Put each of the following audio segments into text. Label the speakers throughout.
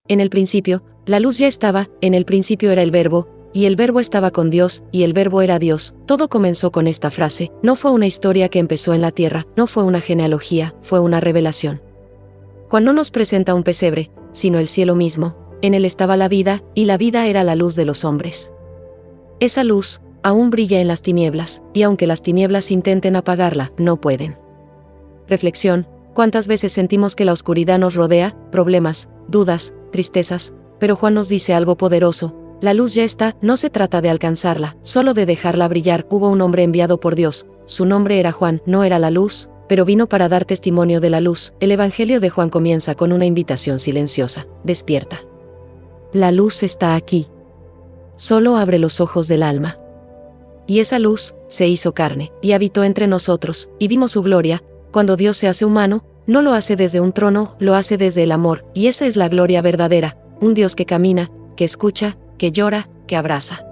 Speaker 1: En el principio, la luz ya estaba, en el principio era el Verbo, y el Verbo estaba con Dios, y el Verbo era Dios. Todo comenzó con esta frase. No fue una historia que empezó en la tierra, no fue una genealogía, fue una revelación. Juan no nos presenta un pesebre, sino el cielo mismo. En él estaba la vida, y la vida era la luz de los hombres. Esa luz aún brilla en las tinieblas, y aunque las tinieblas intenten apagarla, no pueden. Reflexión: ¿cuántas veces sentimos que la oscuridad nos rodea? Problemas, dudas, tristezas, pero Juan nos dice algo poderoso. La luz ya está, no se trata de alcanzarla, solo de dejarla brillar. Hubo un hombre enviado por Dios, su nombre era Juan, no era la luz, pero vino para dar testimonio de la luz. El Evangelio de Juan comienza con una invitación silenciosa: despierta. La luz está aquí. Solo abre los ojos del alma. Y esa luz se hizo carne, y habitó entre nosotros, y vimos su gloria. Cuando Dios se hace humano, no lo hace desde un trono, lo hace desde el amor, y esa es la gloria verdadera, un Dios que camina, que escucha, que llora, que abraza.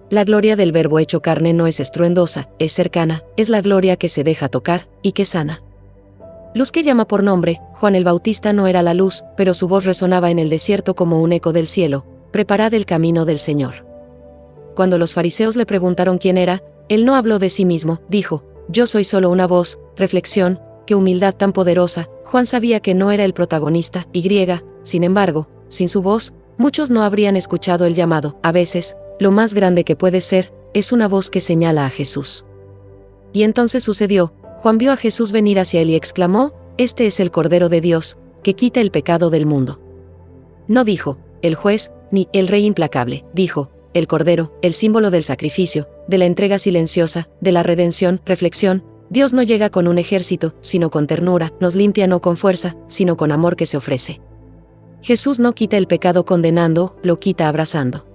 Speaker 1: La gloria del Verbo hecho carne no es estruendosa, es cercana, es la gloria que se deja tocar, y que sana. Luz que llama por nombre. Juan el Bautista no era la luz, pero su voz resonaba en el desierto como un eco del cielo: preparad el camino del Señor. Cuando los fariseos le preguntaron quién era, él no habló de sí mismo, dijo: yo soy solo una voz. Reflexión: qué humildad tan poderosa. Juan sabía que no era el protagonista, sin embargo, sin su voz, muchos no habrían escuchado el llamado. A veces, lo más grande que puede ser, es una voz que señala a Jesús. Y entonces sucedió. Juan vio a Jesús venir hacia él y exclamó: este es el Cordero de Dios, que quita el pecado del mundo. No dijo: el juez, ni el rey implacable. Dijo: el Cordero, el símbolo del sacrificio, de la entrega silenciosa, de la redención. Reflexión: Dios no llega con un ejército, sino con ternura, nos limpia no con fuerza, sino con amor que se ofrece. Jesús no quita el pecado condenando, lo quita abrazando.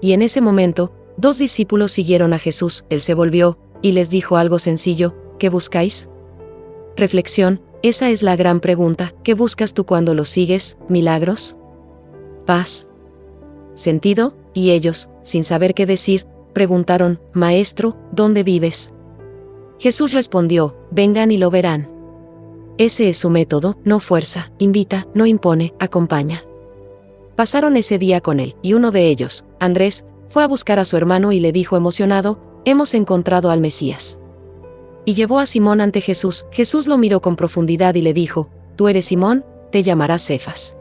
Speaker 1: Y en ese momento, 2 discípulos siguieron a Jesús. Él se volvió, y les dijo algo sencillo: ¿qué buscáis? Reflexión: esa es la gran pregunta. ¿Qué buscas tú cuando lo sigues? ¿Milagros? ¿Paz? ¿Sentido? Y ellos, sin saber qué decir, preguntaron: Maestro, ¿dónde vives? Jesús respondió: vengan y lo verán. Ese es su método: no fuerza, invita, no impone, acompaña. Pasaron ese día con él, y uno de ellos, Andrés, fue a buscar a su hermano y le dijo emocionado: hemos encontrado al Mesías. Y llevó a Simón ante Jesús. Jesús lo miró con profundidad y le dijo: tú eres Simón, te llamarás Cefas.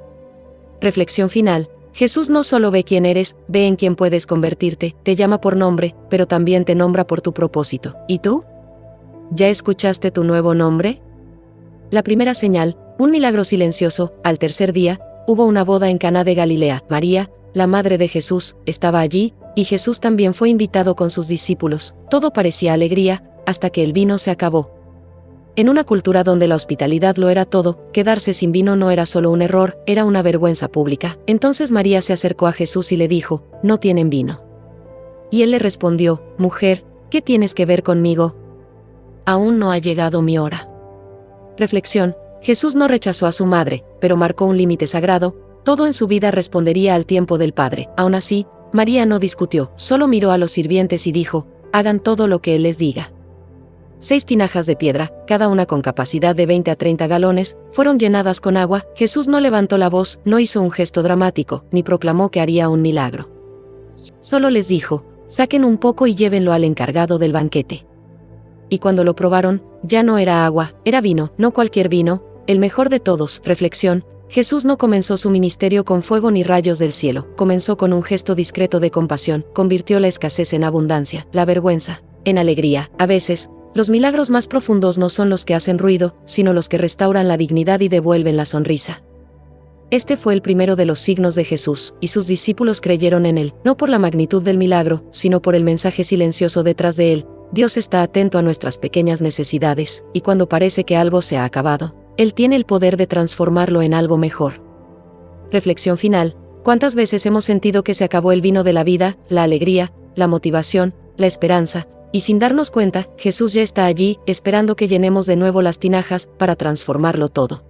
Speaker 1: Reflexión final: Jesús no solo ve quién eres, ve en quién puedes convertirte. Te llama por nombre, pero también te nombra por tu propósito. ¿Y tú? ¿Ya escuchaste tu nuevo nombre? La primera señal: un milagro silencioso. Al tercer día, hubo una boda en Caná de Galilea. María, la madre de Jesús, estaba allí, y Jesús también fue invitado con sus discípulos. Todo parecía alegría, hasta que el vino se acabó. En una cultura donde la hospitalidad lo era todo, quedarse sin vino no era solo un error, era una vergüenza pública. Entonces María se acercó a Jesús y le dijo: no tienen vino. Y él le respondió: mujer, ¿qué tienes que ver conmigo? Aún no ha llegado mi hora. Reflexión: Jesús no rechazó a su madre, pero marcó un límite sagrado. Todo en su vida respondería al tiempo del Padre. Aún así, María no discutió, solo miró a los sirvientes y dijo: hagan todo lo que él les diga. 6 tinajas de piedra, cada una con capacidad de 20 a 30 galones, fueron llenadas con agua. Jesús no levantó la voz, no hizo un gesto dramático, ni proclamó que haría un milagro. Solo les dijo: saquen un poco y llévenlo al encargado del banquete. Y cuando lo probaron, ya no era agua, era vino, no cualquier vino, el mejor de todos. Reflexión: Jesús no comenzó su ministerio con fuego ni rayos del cielo, comenzó con un gesto discreto de compasión, convirtió la escasez en abundancia, la vergüenza en alegría. A veces, los milagros más profundos no son los que hacen ruido, sino los que restauran la dignidad y devuelven la sonrisa. Este fue el primero de los signos de Jesús, y sus discípulos creyeron en él, no por la magnitud del milagro, sino por el mensaje silencioso detrás de él. Dios está atento a nuestras pequeñas necesidades, y cuando parece que algo se ha acabado, Él tiene el poder de transformarlo en algo mejor. Reflexión final: ¿cuántas veces hemos sentido que se acabó el vino de la vida, la alegría, la motivación, la esperanza? Y sin darnos cuenta, Jesús ya está allí, esperando que llenemos de nuevo las tinajas, para transformarlo todo.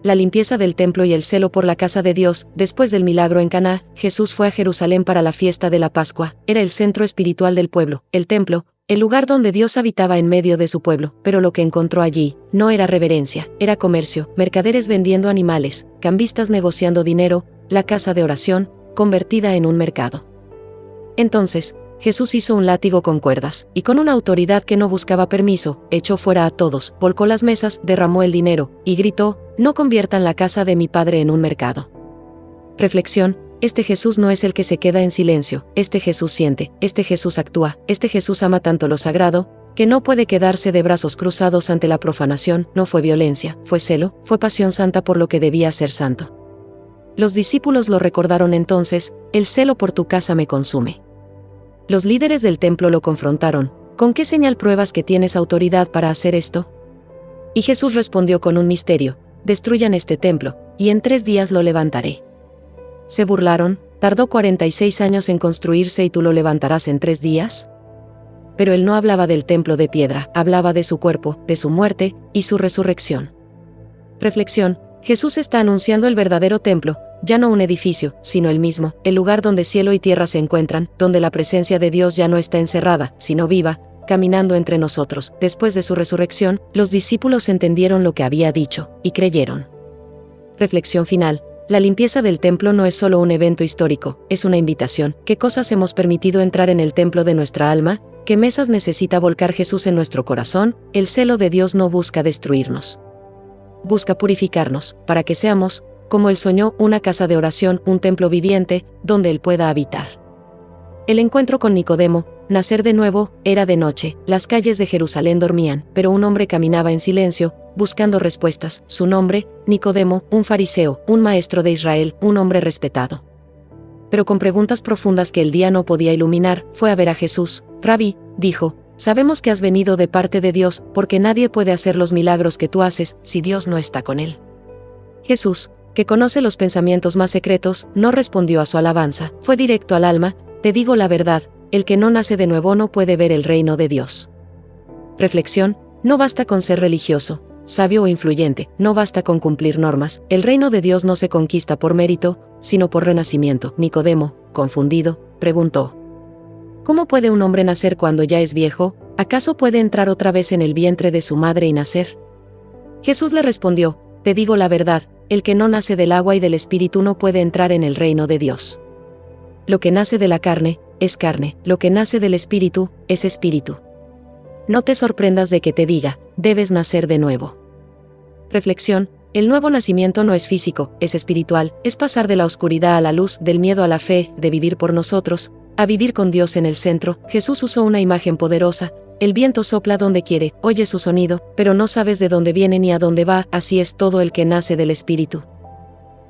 Speaker 1: La limpieza del templo y el celo por la casa de Dios. Después del milagro en Caná, Jesús fue a Jerusalén para la fiesta de la Pascua. Era el centro espiritual del pueblo. El templo, el lugar donde Dios habitaba en medio de su pueblo, pero lo que encontró allí no era reverencia, era comercio, mercaderes vendiendo animales, cambistas negociando dinero, la casa de oración, convertida en un mercado. Entonces, Jesús hizo un látigo con cuerdas, y con una autoridad que no buscaba permiso, echó fuera a todos, volcó las mesas, derramó el dinero, y gritó: «No conviertan la casa de mi Padre en un mercado». Reflexión: este Jesús no es el que se queda en silencio, este Jesús siente, este Jesús actúa, este Jesús ama tanto lo sagrado, que no puede quedarse de brazos cruzados ante la profanación. No fue violencia, fue celo, fue pasión santa por lo que debía ser santo. Los discípulos lo recordaron entonces: «El celo por tu casa me consume». Los líderes del templo lo confrontaron: «¿Con qué señal pruebas que tienes autoridad para hacer esto?». Y Jesús respondió con un misterio: «Destruyan este templo, y en 3 días lo levantaré». Se burlaron: «¿Tardó 46 años en construirse y tú lo levantarás en 3 días? Pero él no hablaba del templo de piedra, hablaba de su cuerpo, de su muerte y su resurrección. Reflexión: Jesús está anunciando el verdadero templo, ya no un edificio, sino el mismo, el lugar donde cielo y tierra se encuentran, donde la presencia de Dios ya no está encerrada, sino viva, caminando entre nosotros. Después de su resurrección, los discípulos entendieron lo que había dicho, y creyeron. Reflexión final: la limpieza del templo no es solo un evento histórico, es una invitación. ¿Qué cosas hemos permitido entrar en el templo de nuestra alma? ¿Qué mesas necesita volcar Jesús en nuestro corazón? El celo de Dios no busca destruirnos. Busca purificarnos, para que seamos, como Él soñó, una casa de oración, un templo viviente, donde Él pueda habitar. El encuentro con Nicodemo, nacer de nuevo, era de noche, las calles de Jerusalén dormían, pero un hombre caminaba en silencio, buscando respuestas. Su nombre: Nicodemo, un fariseo, un maestro de Israel, un hombre respetado. Pero con preguntas profundas que el día no podía iluminar, fue a ver a Jesús. «Rabí», dijo, «sabemos que has venido de parte de Dios, porque nadie puede hacer los milagros que tú haces si Dios no está con él». Jesús, que conoce los pensamientos más secretos, no respondió a su alabanza, fue directo al alma: «Te digo la verdad, el que no nace de nuevo no puede ver el reino de Dios». Reflexión: no basta con ser religioso, sabio o influyente, no basta con cumplir normas. El reino de Dios no se conquista por mérito, sino por renacimiento. Nicodemo, confundido, preguntó: «¿Cómo puede un hombre nacer cuando ya es viejo? ¿Acaso puede entrar otra vez en el vientre de su madre y nacer?». Jesús le respondió: «Te digo la verdad, el que no nace del agua y del Espíritu no puede entrar en el reino de Dios. Lo que nace de la carne, es carne, lo que nace del Espíritu, es espíritu. No te sorprendas de que te diga: debes nacer de nuevo». Reflexión: el nuevo nacimiento no es físico, es espiritual, es pasar de la oscuridad a la luz, del miedo a la fe, de vivir por nosotros, a vivir con Dios en el centro. Jesús usó una imagen poderosa: el viento sopla donde quiere, oye su sonido, pero no sabes de dónde viene ni a dónde va. Así es todo el que nace del Espíritu.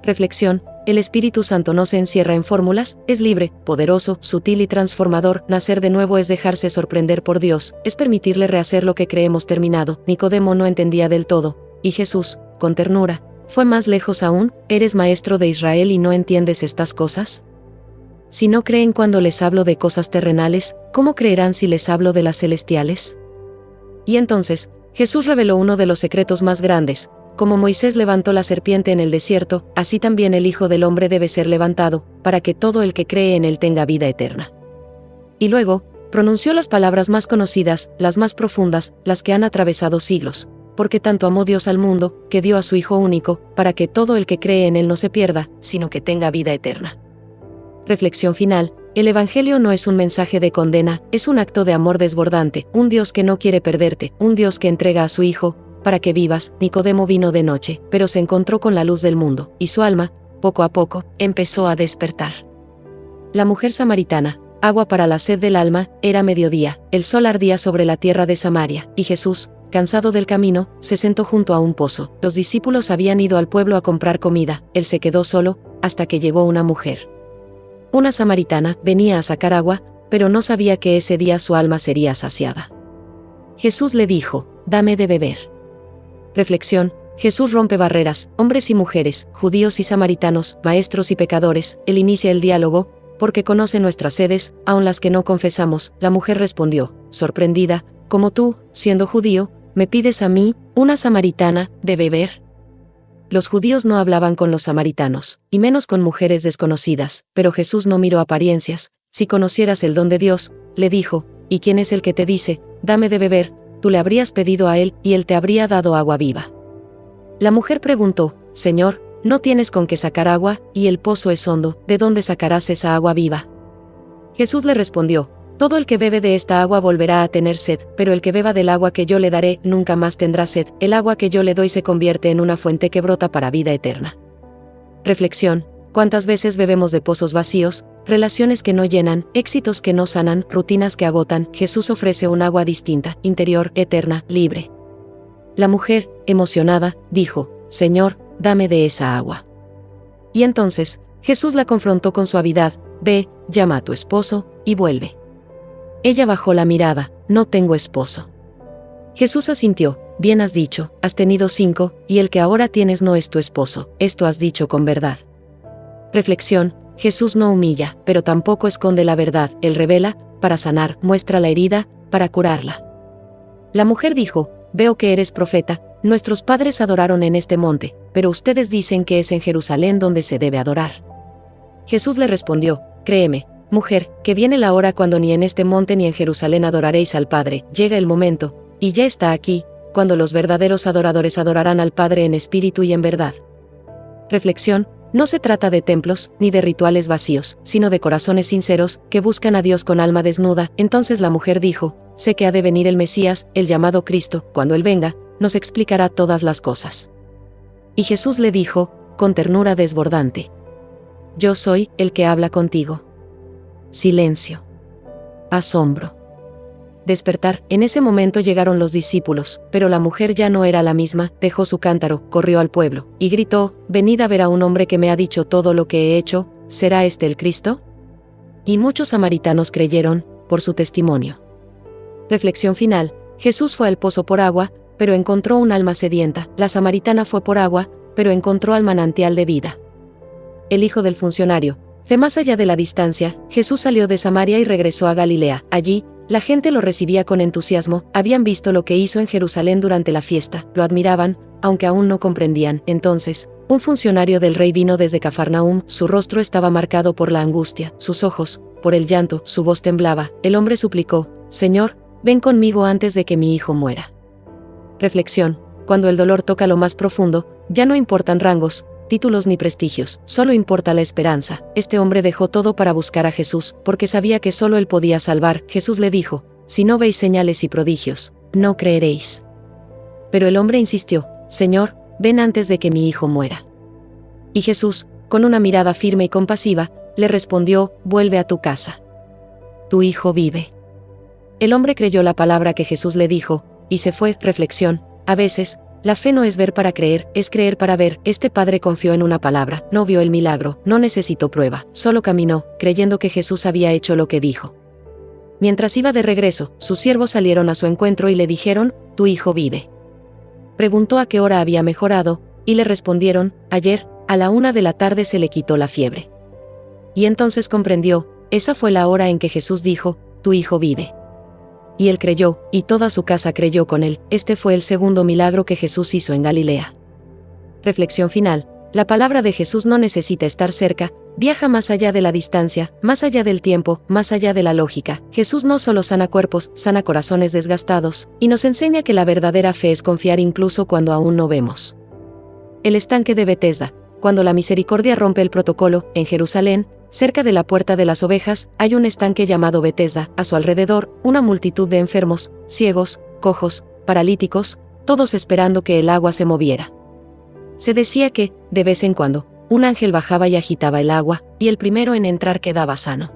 Speaker 1: Reflexión: el Espíritu Santo no se encierra en fórmulas, es libre, poderoso, sutil y transformador. Nacer de nuevo es dejarse sorprender por Dios, es permitirle rehacer lo que creemos terminado. Nicodemo no entendía del todo, y Jesús, con ternura, fue más lejos aún: «¿Eres maestro de Israel y no entiendes estas cosas? Si no creen cuando les hablo de cosas terrenales, ¿cómo creerán si les hablo de las celestiales?». Y entonces, Jesús reveló uno de los secretos más grandes: como Moisés levantó la serpiente en el desierto, así también el Hijo del Hombre debe ser levantado, para que todo el que cree en él tenga vida eterna. Y luego, pronunció las palabras más conocidas, las más profundas, las que han atravesado siglos: «Porque tanto amó Dios al mundo, que dio a su Hijo único, para que todo el que cree en él no se pierda, sino que tenga vida eterna». Reflexión final: el Evangelio no es un mensaje de condena, es un acto de amor desbordante, un Dios que no quiere perderte, un Dios que entrega a su Hijo, para que vivas. Nicodemo vino de noche, pero se encontró con la luz del mundo, y su alma, poco a poco, empezó a despertar. La mujer samaritana, agua para la sed del alma. Era mediodía, el sol ardía sobre la tierra de Samaria, y Jesús, cansado del camino, se sentó junto a un pozo. Los discípulos habían ido al pueblo a comprar comida, él se quedó solo, hasta que llegó una mujer. Una samaritana, venía a sacar agua, pero no sabía que ese día su alma sería saciada. Jesús le dijo: «Dame de beber». Reflexión: Jesús rompe barreras, hombres y mujeres, judíos y samaritanos, maestros y pecadores. Él inicia el diálogo, porque conoce nuestras sedes, aun las que no confesamos. La mujer respondió, sorprendida: «¿Cómo tú, siendo judío, me pides a mí, una samaritana, de beber?». Los judíos no hablaban con los samaritanos, y menos con mujeres desconocidas, pero Jesús no miró apariencias. «Si conocieras el don de Dios», le dijo, ¿y quién es el que te dice, dame de beber? Tú le habrías pedido a él, y él te habría dado agua viva. La mujer preguntó, Señor, no tienes con qué sacar agua, y el pozo es hondo, ¿de dónde sacarás esa agua viva? Jesús le respondió, todo el que bebe de esta agua volverá a tener sed, pero el que beba del agua que yo le daré nunca más tendrá sed. El agua que yo le doy se convierte en una fuente que brota para vida eterna. Reflexión: ¿cuántas veces bebemos de pozos vacíos, relaciones que no llenan, éxitos que no sanan, rutinas que agotan? Jesús ofrece un agua distinta, interior, eterna, libre. La mujer, emocionada, dijo, Señor, dame de esa agua. Y entonces, Jesús la confrontó con suavidad, ve, llama a tu esposo, y vuelve. Ella bajó la mirada, no tengo esposo. Jesús asintió, bien has dicho, has tenido 5, y el que ahora tienes no es tu esposo, esto has dicho con verdad. Reflexión: Jesús no humilla, pero tampoco esconde la verdad, él revela, para sanar, muestra la herida, para curarla. La mujer dijo, veo que eres profeta, nuestros padres adoraron en este monte, pero ustedes dicen que es en Jerusalén donde se debe adorar. Jesús le respondió, créeme, mujer, que viene la hora cuando ni en este monte ni en Jerusalén adoraréis al Padre, llega el momento, y ya está aquí, cuando los verdaderos adoradores adorarán al Padre en espíritu y en verdad. Reflexión: no se trata de templos, ni de rituales vacíos, sino de corazones sinceros, que buscan a Dios con alma desnuda. Entonces la mujer dijo, sé que ha de venir el Mesías, el llamado Cristo, cuando Él venga, nos explicará todas las cosas. Y Jesús le dijo, con ternura desbordante, yo soy el que habla contigo. Silencio. Asombro. Despertar. En ese momento llegaron los discípulos, pero la mujer ya no era la misma, dejó su cántaro, corrió al pueblo, y gritó, venid a ver a un hombre que me ha dicho todo lo que he hecho, ¿será este el Cristo? Y muchos samaritanos creyeron, por su testimonio. Reflexión final: Jesús fue al pozo por agua, pero encontró un alma sedienta. La samaritana fue por agua, pero encontró al manantial de vida. El hijo del funcionario. Fe más allá de la distancia, Jesús salió de Samaria y regresó a Galilea. Allí, la gente lo recibía con entusiasmo, habían visto lo que hizo en Jerusalén durante la fiesta, lo admiraban, aunque aún no comprendían. Entonces, un funcionario del rey vino desde Cafarnaúm, su rostro estaba marcado por la angustia, sus ojos, por el llanto, su voz temblaba. El hombre suplicó, Señor, ven conmigo antes de que mi hijo muera. Reflexión: cuando el dolor toca lo más profundo, ya no importan rangos, títulos ni prestigios, solo importa la esperanza. Este hombre dejó todo para buscar a Jesús, porque sabía que solo él podía salvar. Jesús le dijo, si no veis señales y prodigios, no creeréis. Pero el hombre insistió, Señor, ven antes de que mi hijo muera. Y Jesús, con una mirada firme y compasiva, le respondió, vuelve a tu casa. Tu hijo vive. El hombre creyó la palabra que Jesús le dijo, y se fue. Reflexión: a veces, la fe no es ver para creer, es creer para ver. Este padre confió en una palabra, no vio el milagro, no necesitó prueba, solo caminó, creyendo que Jesús había hecho lo que dijo. Mientras iba de regreso, sus siervos salieron a su encuentro y le dijeron, tu hijo vive. Preguntó a qué hora había mejorado, y le respondieron, ayer, a la 1 de la tarde se le quitó la fiebre. Y entonces comprendió, esa fue la hora en que Jesús dijo, tu hijo vive. Y él creyó, y toda su casa creyó con él. Este fue el segundo milagro que Jesús hizo en Galilea. Reflexión final: la palabra de Jesús no necesita estar cerca, viaja más allá de la distancia, más allá del tiempo, más allá de la lógica. Jesús no solo sana cuerpos, sana corazones desgastados, y nos enseña que la verdadera fe es confiar incluso cuando aún no vemos. El estanque de Betesda. Cuando la misericordia rompe el protocolo, en Jerusalén, cerca de la puerta de las ovejas, hay un estanque llamado Betesda. A su alrededor, una multitud de enfermos, ciegos, cojos, paralíticos, todos esperando que el agua se moviera. Se decía que, de vez en cuando, un ángel bajaba y agitaba el agua, y el primero en entrar quedaba sano.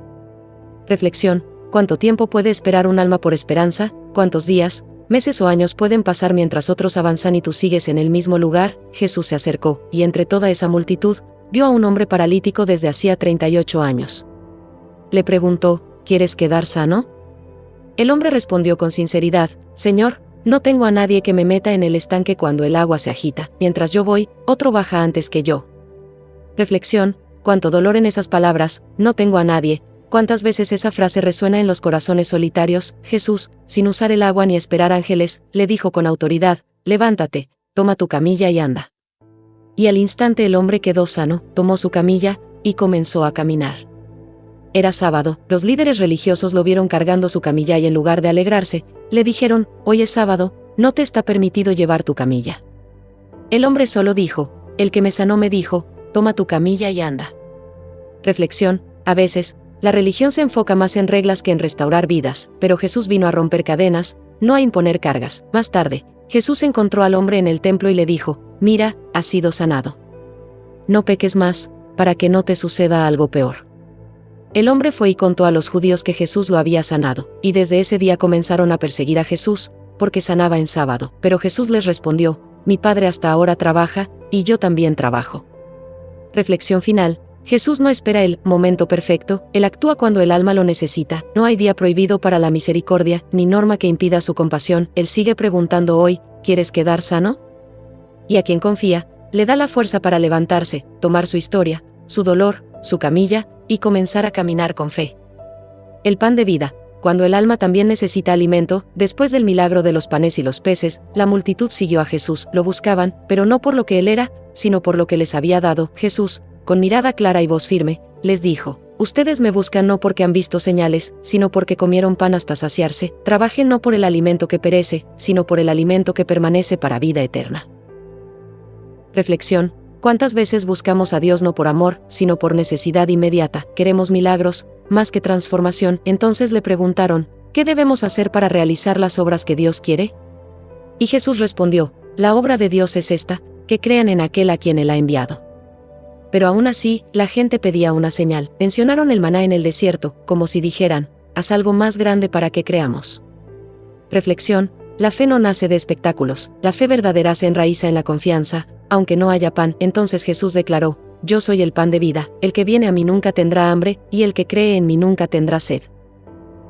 Speaker 1: Reflexión: ¿cuánto tiempo puede esperar un alma por esperanza? ¿Cuántos días, meses o años pueden pasar mientras otros avanzan y tú sigues en el mismo lugar? Jesús se acercó, y entre toda esa multitud, vio a un hombre paralítico desde hacía 38 años. Le preguntó, ¿quieres quedar sano? El hombre respondió con sinceridad, Señor, no tengo a nadie que me meta en el estanque cuando el agua se agita. Mientras yo voy, otro baja antes que yo. Reflexión: cuánto dolor en esas palabras, no tengo a nadie. ¿Cuántas veces esa frase resuena en los corazones solitarios? Jesús, sin usar el agua ni esperar ángeles, le dijo con autoridad, levántate, toma tu camilla y anda. Y al instante el hombre quedó sano, tomó su camilla, y comenzó a caminar. Era sábado, los líderes religiosos lo vieron cargando su camilla y en lugar de alegrarse, le dijeron, hoy es sábado, no te está permitido llevar tu camilla. El hombre solo dijo, el que me sanó me dijo, toma tu camilla y anda. Reflexión, a veces, la religión se enfoca más en reglas que en restaurar vidas, pero Jesús vino a romper cadenas, no a imponer cargas. Más tarde, Jesús encontró al hombre en el templo y le dijo, mira, has sido sanado. No peques más, para que no te suceda algo peor. El hombre fue y contó a los judíos que Jesús lo había sanado, y desde ese día comenzaron a perseguir a Jesús, porque sanaba en sábado. Pero Jesús les respondió, mi Padre hasta ahora trabaja, y yo también trabajo. Reflexión final. Jesús no espera el momento perfecto, Él actúa cuando el alma lo necesita. No hay día prohibido para la misericordia, ni norma que impida su compasión. Él sigue preguntando hoy, ¿quieres quedar sano? Y a quien confía, le da la fuerza para levantarse, tomar su historia, su dolor, su camilla, y comenzar a caminar con fe. El pan de vida. Cuando el alma también necesita alimento, después del milagro de los panes y los peces, la multitud siguió a Jesús. Lo buscaban, pero no por lo que Él era, sino por lo que les había dado. Jesús, con mirada clara y voz firme, les dijo, ustedes me buscan no porque han visto señales, sino porque comieron pan hasta saciarse. Trabajen no por el alimento que perece, sino por el alimento que permanece para vida eterna. Reflexión. ¿Cuántas veces buscamos a Dios no por amor, sino por necesidad inmediata? Queremos milagros, más que transformación. Entonces le preguntaron, ¿qué debemos hacer para realizar las obras que Dios quiere? Y Jesús respondió, la obra de Dios es esta, que crean en aquel a quien Él ha enviado. Pero aún así, la gente pedía una señal. Mencionaron el maná en el desierto, como si dijeran, haz algo más grande para que creamos. Reflexión. La fe no nace de espectáculos, la fe verdadera se enraiza en la confianza, aunque no haya pan. Entonces Jesús declaró, yo soy el pan de vida, el que viene a mí nunca tendrá hambre, y el que cree en mí nunca tendrá sed.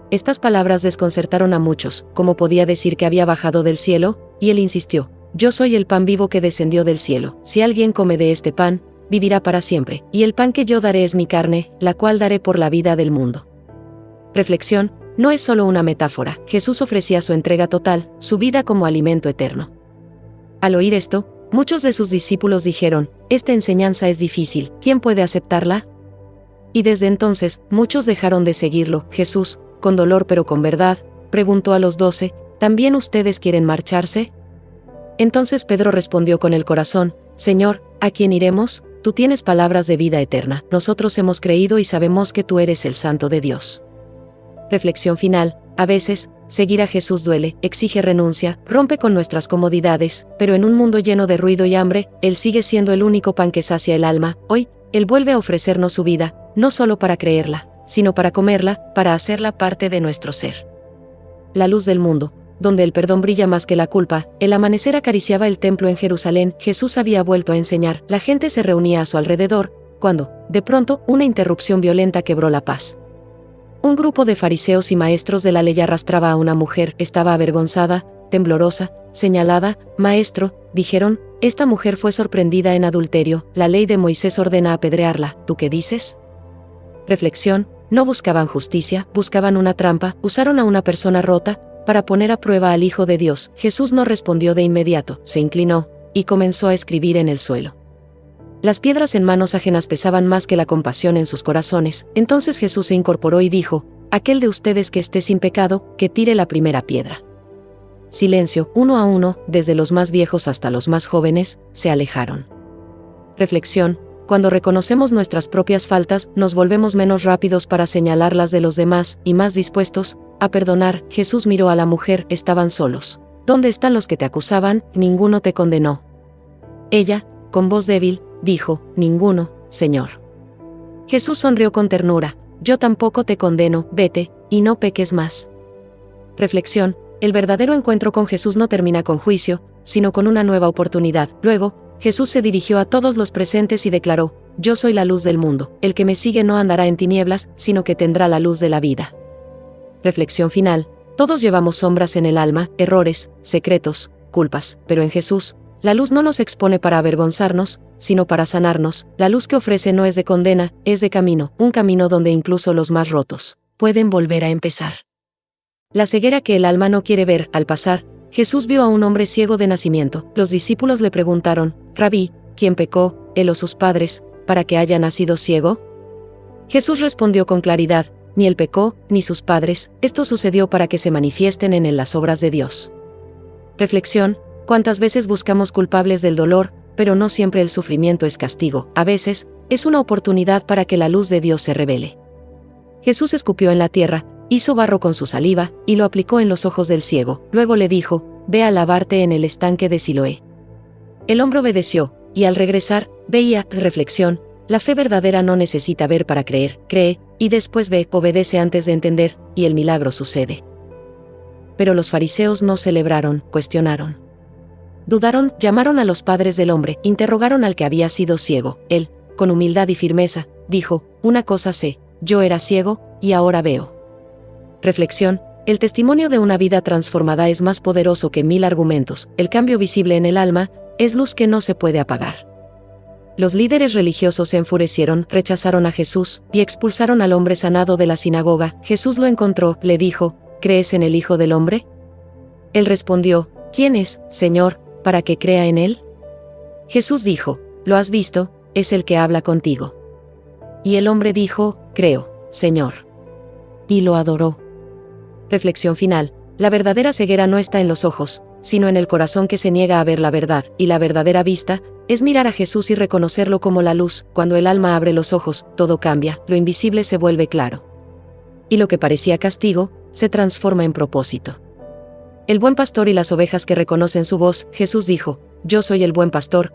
Speaker 1: Estas palabras desconcertaron a muchos, ¿cómo podía decir que había bajado del cielo? Y él insistió, yo soy el pan vivo que descendió del cielo, si alguien come de este pan, vivirá para siempre, y el pan que yo daré es mi carne, la cual daré por la vida del mundo. Reflexión. No es solo una metáfora, Jesús ofrecía su entrega total, su vida como alimento eterno. Al oír esto, muchos de sus discípulos dijeron, esta enseñanza es difícil, ¿quién puede aceptarla? Y desde entonces, muchos dejaron de seguirlo. Jesús, con dolor pero con verdad, preguntó a los 12, ¿también ustedes quieren marcharse? Entonces Pedro respondió con el corazón, Señor, ¿a quién iremos? Tú tienes palabras de vida eterna, nosotros hemos creído y sabemos que tú eres el Santo de Dios. Reflexión final. A veces, seguir a Jesús duele, exige renuncia, rompe con nuestras comodidades, pero en un mundo lleno de ruido y hambre, Él sigue siendo el único pan que sacia el alma. Hoy, Él vuelve a ofrecernos su vida, no solo para creerla, sino para comerla, para hacerla parte de nuestro ser. La luz del mundo, donde el perdón brilla más que la culpa. El amanecer acariciaba el templo en Jerusalén. Jesús había vuelto a enseñar. La gente se reunía a su alrededor, cuando, de pronto, una interrupción violenta quebró la paz. Un grupo de fariseos y maestros de la ley arrastraba a una mujer. Estaba avergonzada, temblorosa, señalada. Maestro, dijeron, esta mujer fue sorprendida en adulterio. La ley de Moisés ordena apedrearla. ¿Tú qué dices? Reflexión. No buscaban justicia, buscaban una trampa. Usaron a una persona rota para poner a prueba al Hijo de Dios. Jesús no respondió de inmediato. Se inclinó y comenzó a escribir en el suelo. Las piedras en manos ajenas pesaban más que la compasión en sus corazones. Entonces Jesús se incorporó y dijo, aquel de ustedes que esté sin pecado, que tire la primera piedra. Silencio. Uno a uno, desde los más viejos hasta los más jóvenes, se alejaron. Reflexión. Cuando reconocemos nuestras propias faltas, nos volvemos menos rápidos para señalar las de los demás, y más dispuestos a perdonar. Jesús miró a la mujer. Estaban solos. ¿Dónde están los que te acusaban? Ninguno te condenó. Ella, con voz débil, dijo, ninguno, Señor. Jesús sonrió con ternura, yo tampoco te condeno, vete, y no peques más. Reflexión. El verdadero encuentro con Jesús no termina con juicio, sino con una nueva oportunidad. Luego, Jesús se dirigió a todos los presentes y declaró, yo soy la luz del mundo, el que me sigue no andará en tinieblas, sino que tendrá la luz de la vida. Reflexión final. Todos llevamos sombras en el alma, errores, secretos, culpas, pero en Jesús, la luz no nos expone para avergonzarnos, sino para sanarnos. La luz que ofrece no es de condena, es de camino, un camino donde incluso los más rotos pueden volver a empezar. La ceguera que el alma no quiere ver. Al pasar, Jesús vio a un hombre ciego de nacimiento. Los discípulos le preguntaron, Rabí, ¿quién pecó, él o sus padres, para que haya nacido ciego? Jesús respondió con claridad, ni él pecó, ni sus padres, esto sucedió para que se manifiesten en él las obras de Dios. Reflexión: ¿cuántas veces buscamos culpables del dolor, pero no siempre el sufrimiento es castigo? A veces, es una oportunidad para que la luz de Dios se revele. Jesús escupió en la tierra, hizo barro con su saliva, y lo aplicó en los ojos del ciego. Luego le dijo, ve a lavarte en el estanque de Siloé. El hombre obedeció, y al regresar, veía. Reflexión: la fe verdadera no necesita ver para creer, cree, y después ve, obedece antes de entender, y el milagro sucede. Pero los fariseos no celebraron, cuestionaron. Dudaron, llamaron a los padres del hombre, interrogaron al que había sido ciego. Él, con humildad y firmeza, dijo, una cosa sé, yo era ciego, y ahora veo. Reflexión: el testimonio de una vida transformada es más poderoso que 1000 argumentos. El cambio visible en el alma es luz que no se puede apagar. Los líderes religiosos se enfurecieron, rechazaron a Jesús, y expulsaron al hombre sanado de la sinagoga. Jesús lo encontró, le dijo, ¿crees en el Hijo del Hombre? Él respondió, ¿quién es, Señor, para que crea en él? Jesús dijo, lo has visto, es el que habla contigo. Y el hombre dijo, creo, Señor. Y lo adoró. Reflexión final: la verdadera ceguera no está en los ojos, sino en el corazón que se niega a ver la verdad, y la verdadera vista es mirar a Jesús y reconocerlo como la luz. Cuando el alma abre los ojos, todo cambia, lo invisible se vuelve claro. Y lo que parecía castigo, se transforma en propósito. El buen pastor y las ovejas que reconocen su voz. Jesús dijo, yo soy el buen pastor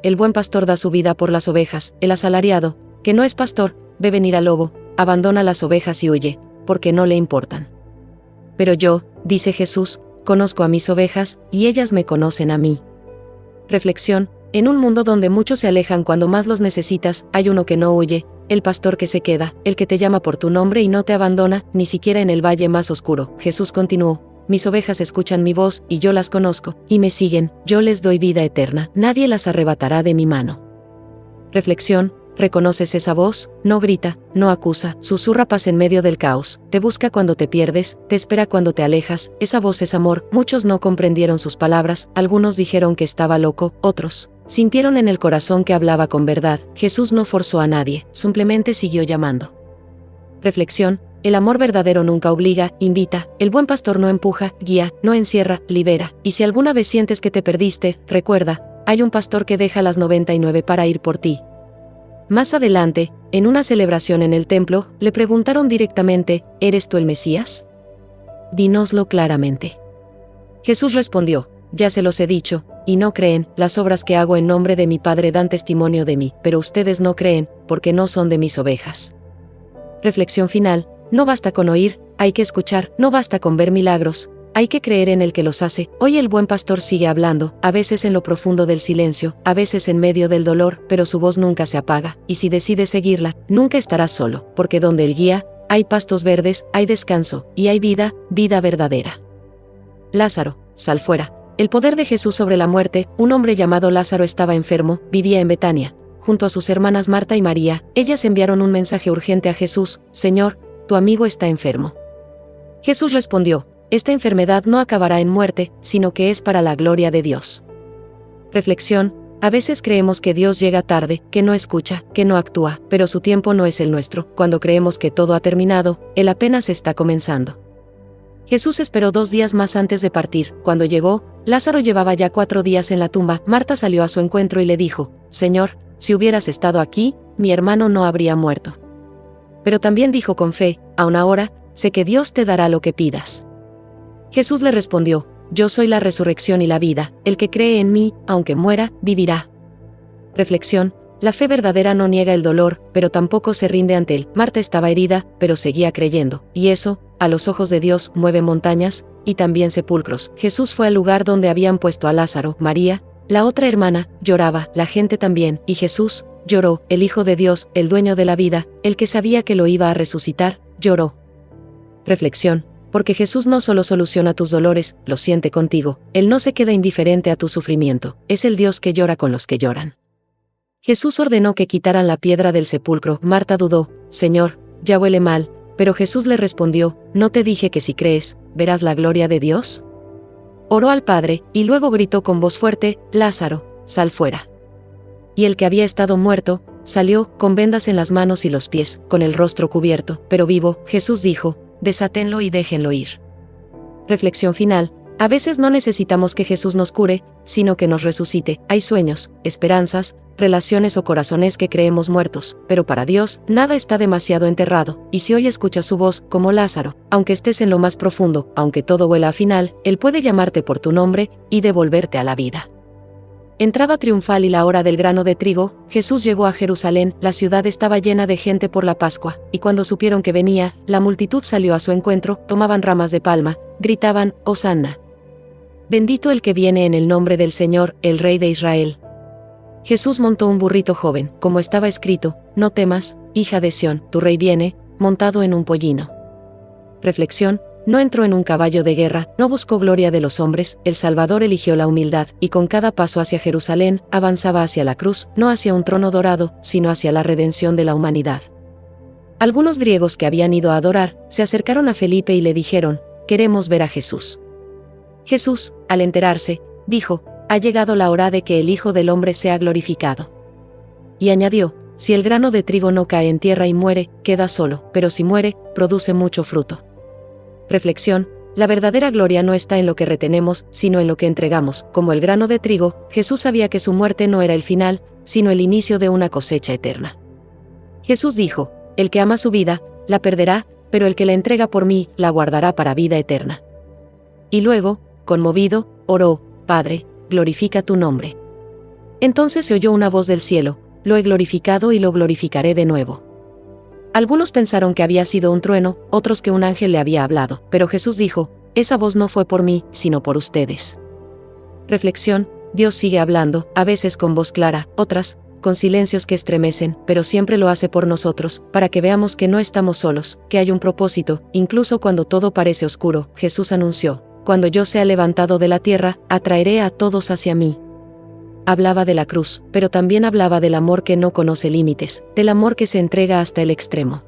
Speaker 1: da su vida por las ovejas. El asalariado, que no es pastor, ve venir al lobo, abandona las ovejas y huye, porque no le importan. Pero yo, dice Jesús, conozco a mis ovejas, y ellas me conocen a mí. Reflexión: en un mundo donde muchos se alejan cuando más los necesitas, hay uno que no huye, el pastor que se queda, el que te llama por tu nombre y no te abandona, ni siquiera en el valle más oscuro. Jesús continuó, mis ovejas escuchan mi voz, y yo las conozco, y me siguen, yo les doy vida eterna, nadie las arrebatará de mi mano. Reflexión: ¿reconoces esa voz? No grita, no acusa, susurra paz en medio del caos, te busca cuando te pierdes, te espera cuando te alejas, esa voz es amor. Muchos no comprendieron sus palabras, algunos dijeron que estaba loco, otros sintieron en el corazón que hablaba con verdad. Jesús no forzó a nadie, simplemente siguió llamando. Reflexión: el amor verdadero nunca obliga, invita, el buen pastor no empuja, guía, no encierra, libera, y si alguna vez sientes que te perdiste, recuerda, hay un pastor que deja las 99 para ir por ti. Más adelante, en una celebración en el templo, le preguntaron directamente, ¿eres tú el Mesías? Dínoslo claramente. Jesús respondió, ya se los he dicho, y no creen, las obras que hago en nombre de mi Padre dan testimonio de mí, pero ustedes no creen, porque no son de mis ovejas. Reflexión final: no basta con oír, hay que escuchar, no basta con ver milagros, hay que creer en el que los hace. Hoy el buen pastor sigue hablando, a veces en lo profundo del silencio, a veces en medio del dolor, pero su voz nunca se apaga, y si decides seguirla, nunca estarás solo, porque donde él guía, hay pastos verdes, hay descanso, y hay vida, vida verdadera. Lázaro, sal fuera. El poder de Jesús sobre la muerte. Un hombre llamado Lázaro estaba enfermo, vivía en Betania, junto a sus hermanas Marta y María. Ellas enviaron un mensaje urgente a Jesús, Señor, tu amigo está enfermo. Jesús respondió, esta enfermedad no acabará en muerte, sino que es para la gloria de Dios. Reflexión: a veces creemos que Dios llega tarde, que no escucha, que no actúa, pero su tiempo no es el nuestro. Cuando creemos que todo ha terminado, Él apenas está comenzando. Jesús esperó 2 días más antes de partir. Cuando llegó, Lázaro llevaba ya 4 días en la tumba. Marta salió a su encuentro y le dijo, Señor, si hubieras estado aquí, mi hermano no habría muerto. Pero también dijo con fe, aún ahora, sé que Dios te dará lo que pidas. Jesús le respondió, yo soy la resurrección y la vida, el que cree en mí, aunque muera, vivirá. Reflexión: la fe verdadera no niega el dolor, pero tampoco se rinde ante él. Marta estaba herida, pero seguía creyendo, y eso, a los ojos de Dios, mueve montañas, y también sepulcros. Jesús fue al lugar donde habían puesto a Lázaro. María, la otra hermana, lloraba, la gente también, y Jesús lloró. El Hijo de Dios, el dueño de la vida, el que sabía que lo iba a resucitar, lloró. Reflexión: porque Jesús no solo soluciona tus dolores, los siente contigo, Él no se queda indiferente a tu sufrimiento, es el Dios que llora con los que lloran. Jesús ordenó que quitaran la piedra del sepulcro. Marta dudó, Señor, ya huele mal, pero Jesús le respondió, ¿no te dije que si crees, verás la gloria de Dios? Oró al Padre, y luego gritó con voz fuerte, Lázaro, sal fuera. y el que había estado muerto, salió, con vendas en las manos y los pies, con el rostro cubierto, pero vivo. Jesús dijo, desátenlo y déjenlo ir. Reflexión final. A veces no necesitamos que Jesús nos cure, sino que nos resucite. Hay sueños, esperanzas, relaciones o corazones que creemos muertos, pero para Dios, nada está demasiado enterrado, y si hoy escuchas su voz, como Lázaro, aunque estés en lo más profundo, aunque todo huela a final, Él puede llamarte por tu nombre y devolverte a la vida. Entrada triunfal y la hora del grano de trigo, Jesús llegó a Jerusalén, la ciudad estaba llena de gente por la Pascua, y cuando supieron que venía, la multitud salió a su encuentro, tomaban ramas de palma, gritaban, Hosanna. Bendito el que viene en el nombre del Señor, el Rey de Israel. Jesús montó un burrito joven, como estaba escrito, no temas, hija de Sión, tu rey viene, montado en un pollino. Reflexión. No entró en un caballo de guerra, no buscó gloria de los hombres, el Salvador eligió la humildad, y con cada paso hacia Jerusalén, avanzaba hacia la cruz, no hacia un trono dorado, sino hacia la redención de la humanidad. Algunos griegos que habían ido a adorar, se acercaron a Felipe y le dijeron, queremos ver a Jesús. Jesús, al enterarse, dijo, ha llegado la hora de que el Hijo del Hombre sea glorificado. Y añadió, si el grano de trigo no cae en tierra y muere, queda solo, pero si muere, produce mucho fruto. Reflexión. La verdadera gloria no está en lo que retenemos, sino en lo que entregamos. Como el grano de trigo, Jesús sabía que su muerte no era el final, sino el inicio de una cosecha eterna. Jesús dijo, el que ama su vida, la perderá, pero el que la entrega por mí, la guardará para vida eterna. Y luego, conmovido, oró, Padre, glorifica tu nombre. Entonces se oyó una voz del cielo, lo he glorificado y lo glorificaré de nuevo. Algunos pensaron que había sido un trueno, otros que un ángel le había hablado, pero Jesús dijo, esa voz no fue por mí, sino por ustedes. Reflexión. Dios sigue hablando, a veces con voz clara, otras, con silencios que estremecen, pero siempre lo hace por nosotros, para que veamos que no estamos solos, que hay un propósito, incluso cuando todo parece oscuro. Jesús anunció, cuando yo sea levantado de la tierra, atraeré a todos hacia mí. Hablaba de la cruz, pero también hablaba del amor que no conoce límites, del amor que se entrega hasta el extremo.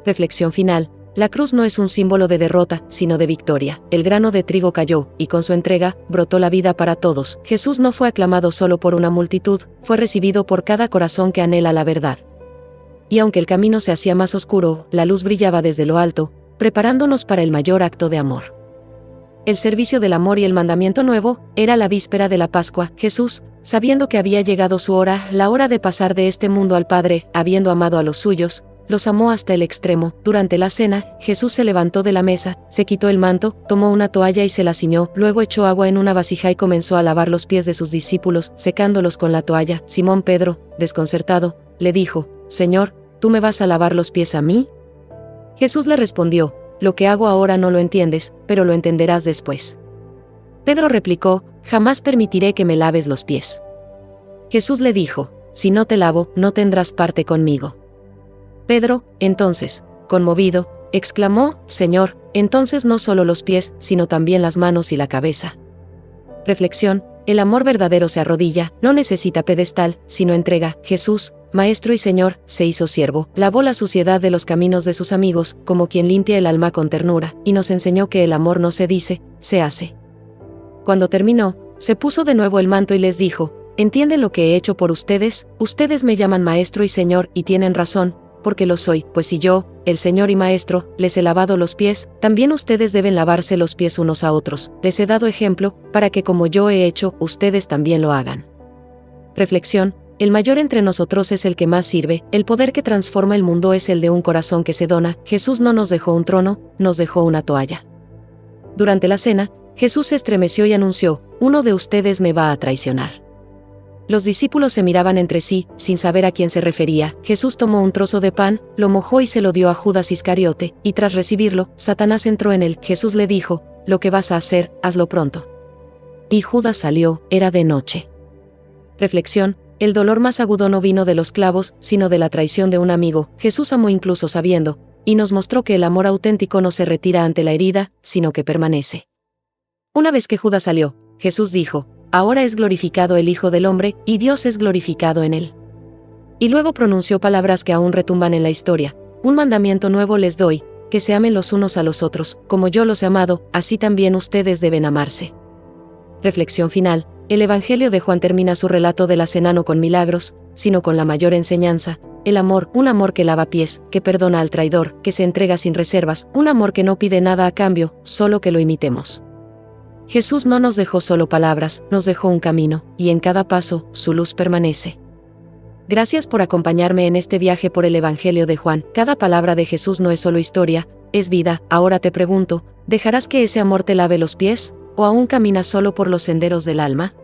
Speaker 1: Reflexión final. La cruz no es un símbolo de derrota, sino de victoria. El grano de trigo cayó, y con su entrega, brotó la vida para todos. Jesús no fue aclamado solo por una multitud, fue recibido por cada corazón que anhela la verdad. Y aunque el camino se hacía más oscuro, la luz brillaba desde lo alto, preparándonos para el mayor acto de amor. El servicio del amor y el mandamiento nuevo, era la víspera de la Pascua. Jesús, sabiendo que había llegado su hora, la hora de pasar de este mundo al Padre, habiendo amado a los suyos, los amó hasta el extremo. Durante la cena, Jesús se levantó de la mesa, se quitó el manto, tomó una toalla y se la ciñó, luego echó agua en una vasija y comenzó a lavar los pies de sus discípulos, secándolos con la toalla. Simón Pedro, desconcertado, le dijo, Señor, ¿tú me vas a lavar los pies a mí? Jesús le respondió, lo que hago ahora no lo entiendes, pero lo entenderás después. Pedro replicó, jamás permitiré que me laves los pies. Jesús le dijo, si no te lavo, no tendrás parte conmigo. Pedro, entonces, conmovido, exclamó, Señor, entonces no solo los pies, sino también las manos y la cabeza. Reflexión. El amor verdadero se arrodilla, no necesita pedestal, sino entrega. Jesús, Maestro y Señor, se hizo siervo, lavó la suciedad de los caminos de sus amigos, como quien limpia el alma con ternura, y nos enseñó que el amor no se dice, se hace. Cuando terminó, se puso de nuevo el manto y les dijo, ¿entienden lo que he hecho por ustedes? Ustedes me llaman Maestro y Señor, y tienen razón, porque lo soy, pues si yo, el Señor y Maestro, les he lavado los pies, también ustedes deben lavarse los pies unos a otros. Les he dado ejemplo, para que como yo he hecho, ustedes también lo hagan. Reflexión. El mayor entre nosotros es el que más sirve, el poder que transforma el mundo es el de un corazón que se dona. Jesús no nos dejó un trono, nos dejó una toalla. Durante la cena, Jesús se estremeció y anunció, uno de ustedes me va a traicionar. Los discípulos se miraban entre sí, sin saber a quién se refería. Jesús tomó un trozo de pan, lo mojó y se lo dio a Judas Iscariote, y tras recibirlo, Satanás entró en él. Jesús le dijo, lo que vas a hacer, hazlo pronto. Y Judas salió, era de noche. Reflexión. El dolor más agudo no vino de los clavos, sino de la traición de un amigo. Jesús amó incluso sabiendo, y nos mostró que el amor auténtico no se retira ante la herida, sino que permanece. Una vez que Judas salió, Jesús dijo, ahora es glorificado el Hijo del Hombre, y Dios es glorificado en él. Y luego pronunció palabras que aún retumban en la historia, un mandamiento nuevo les doy, que se amen los unos a los otros, como yo los he amado, así también ustedes deben amarse. Reflexión final. El Evangelio de Juan termina su relato de la cena no con milagros, sino con la mayor enseñanza, el amor, un amor que lava pies, que perdona al traidor, que se entrega sin reservas, un amor que no pide nada a cambio, solo que lo imitemos. Jesús no nos dejó solo palabras, nos dejó un camino, y en cada paso, su luz permanece. Gracias por acompañarme en este viaje por el Evangelio de Juan. Cada palabra de Jesús no es solo historia, es vida. Ahora te pregunto, ¿dejarás que ese amor te lave los pies, o aún caminas solo por los senderos del alma?